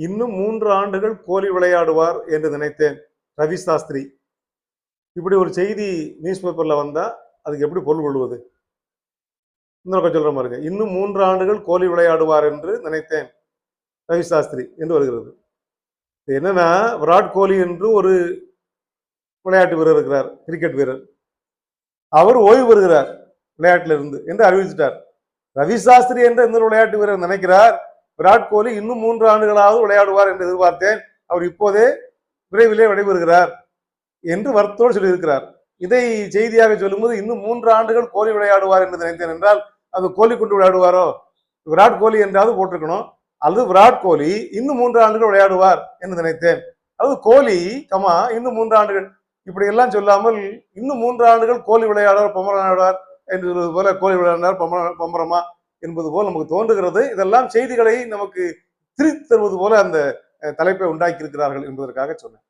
இன்னும் 3 ஆண்டுகள் கோலி விளையாடுவார் என்று நினைத்தேன். ரவி சாஸ்திரி. இப்படி ஒரு செய்தி நியூஸ் பேப்பர்ல வந்தா அதுக்கு எப்படி பொருள் கொள்வது? இன்னொரு சொல்ற பாருங்க. இன்னும் 3 ஆண்டுகள் கோலி விளையாடுவார் என்று நினைத்தேன். ரவி சாஸ்திரி என்று வருகிறது. என்னன்னா, விராட் கோலி என்று ஒரு விளையாட்டு வீரர் இருக்கிறார், கிரிக்கெட் வீரர். அவர் ஓய்வு பெறுகிறார் விளையாட்டில இருந்து என்று அறிவிச்சிட்டார். ரவி சாஸ்திரி என்ற இந்த விளையாட்டு வீரர் நினைக்கிறார், விராட் கோலி இன்னும் 3 ஆண்டுகளாவது விளையாடுவார் என்று எதிர்பார்த்தேன். அவர் இப்போதே விரைவிலே விடைபெறுகிறார் என்று வருத்தத்தோடு சொல்லியிருக்கிறார். இதை செய்தியாக சொல்லும்போது இன்னும் 3 ஆண்டுகள் கோலி விளையாடுவார் என்று நினைத்தேன் என்றால் அது கோலி கொண்டு விளையாடுவாரோ? விராட் கோலி என்றாவது போட்டிருக்கணும். அல்லது விராட் கோலி இன்னும் 3 ஆண்டுகள் விளையாடுவார் என்று நினைத்தேன். அது கோலி கமா இன்னும் 3 ஆண்டுகள் இப்படி எல்லாம் சொல்லாமல் இன்னும் 3 ஆண்டுகள் கோலி விளையாடுவார், பொம்மரம் விளையாடுவார் என்று சொல்வது போல கோலி விளையாடினார் பொம்பரமா என்பது போல் நமக்கு தோன்றுகிறது. இதெல்லாம் செய்திகளை நமக்கு திரித்து தருவது போல அந்த தலைப்பை உண்டாக்கி இருக்கிறார்கள் என்பதற்காக சொன்னேன்.